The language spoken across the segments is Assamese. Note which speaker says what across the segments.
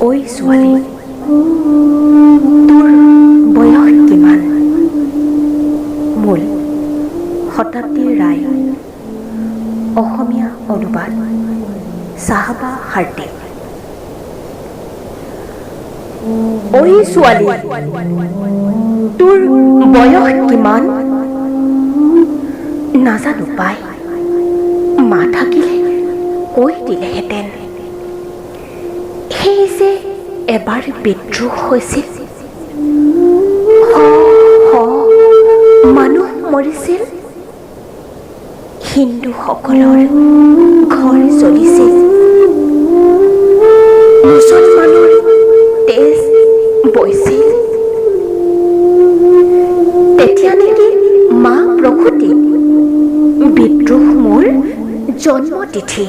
Speaker 1: ঐ ছোৱালী, তোৰ বয়স কিমান? মূল শতাব্দীৰ ৰায়, অসমীয়া অনুবাদ চাহাবা হাৰ্টে। ঐ ছোৱালী, তোৰ বয়স কিমান? নাজানো পাই, মা থাকিলে কৈ দিলেহেঁতেন। সেই যে এবাৰ বিদ্ৰোহ হৈছিল, মানুহ মৰিছিল, হিন্দুসকলৰ ঘৰ জ্বলিছিল, মুছলমানৰ তেজ বৈছিল। তেতিয়া নেকি মা প্ৰসূতি, বিদ্ৰোহ মোৰ জন্মতিথি।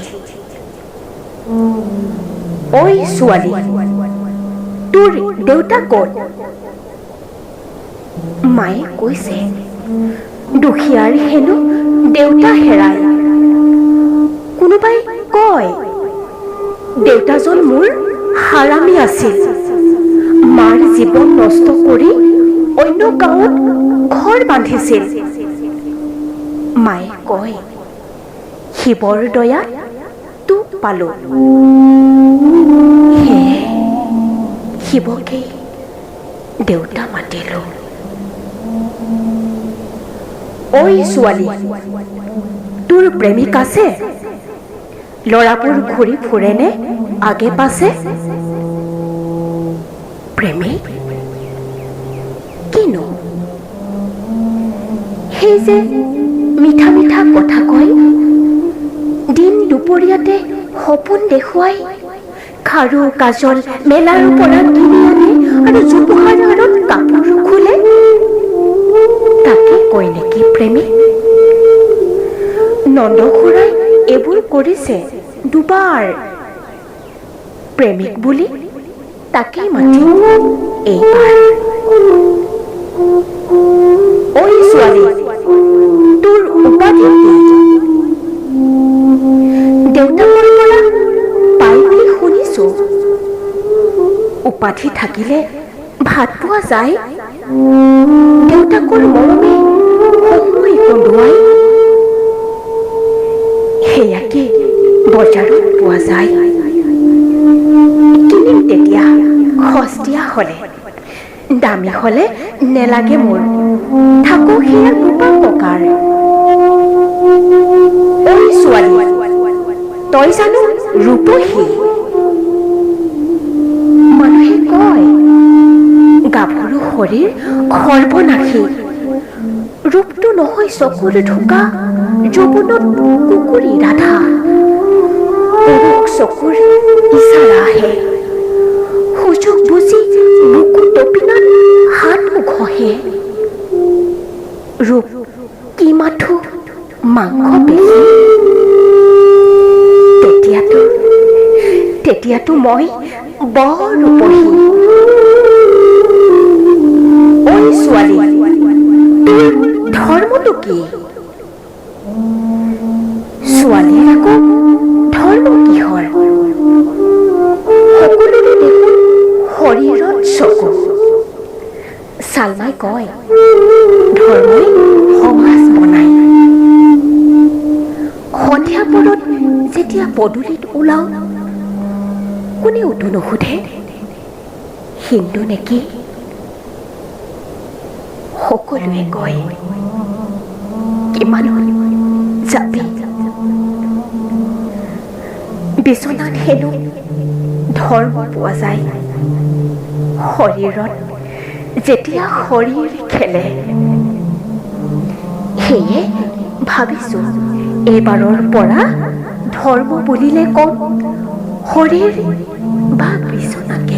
Speaker 1: ঐ ছোৱালী, তোৰ দেউতা ক'ত? মায়ে কৈছে, দুখীয়াৰ হেনো দেউতা হেৰাই। কোনোবাই কয় দেউতাজন মোৰ হাৰামী আছিল, মাৰ জীৱন নষ্ট কৰি অন্য গাঁৱত ঘৰ বান্ধিছিল। মায়ে কয় শিৱৰ দয়াত তোক পালো, সেয়ে শিৱকে দেউতা মাতিলো। ঐ ছোৱালী, তোৰ প্ৰেমিক আছে? ল'ৰাবোৰ ঘূৰি ফুৰেনে আগে পাছে? প্ৰেমিক কিনো? সেই যে মিঠা মিঠা কথা কয়, দিন দুপৰীয়াতে সপোন দেখুৱাই, খাৰু কাজল মেলাৰ পৰা কিনি আনে আৰু জোপোহাৰ আঁৰত কাপোৰ খোলে, তাকে কয় নেকি প্ৰেমিক? নন্দখুৰাই এইবোৰ কৰিছে দুবাৰ। প্ৰেমিক বুলি তাকেই মাতিম এইবাৰ। ঐ ছোৱালী, তোৰ উপাধি কি? দেউতাকৰ পৰা পাই বুলি শুনিছো। উপাধি থাকিলে ভাত পোৱা যায়, দেউতাকৰ মৰমে সময় কন্দুৱাই। সেয়াকে বজাৰত পোৱা যায়, কিনিম তেতিয়া সস্তীয়া হ'লে। দামী হ'লে নেলাগে মোৰ, থাকো সেয়া বোপা ককাৰ। ঐ ছোৱালী, তই জানো ৰূপহী? মানুহে কয় গাভৰু শৰীৰ সৰ্বনাশী, ৰূপটো নহয় চকুৰ ঢোকা, যৌৱনত কুকুৰী ৰাধা। পুৰুষ চকুৰ ইচাৰা আহে, সুযোগ বুজি বুকু তপিনাত হাত উঘঁহে। ৰূপ কি মাথো মাংস পেশী, তেতিয়াতো মই বৰ ৰূপহী। ঐ ছোৱালী, তোৰ ধৰ্মটো কি? ছোৱালীৰ আকৌ ধৰ্ম কিহৰ? সকলোৰে দেখোন শৰীৰত চকু। চালমাই কয় ধৰ্মই সমাজ বনাই। সন্ধিয়া পৰত যেতিয়া পদূলিত ওলাও, কোনেওতো নুসুধে হিন্দু নেকি? সকলোৱে কয় কিমান যাবি। বিচনাত হেনো ধৰ্ম পোৱা যায়, শৰীৰত যেতিয়া শৰীৰ খেলে। সেয়ে ভাবিছো এইবাৰৰ পৰা ধৰ্ম বুলিলে কম শৰীৰ বা বিচনাকে।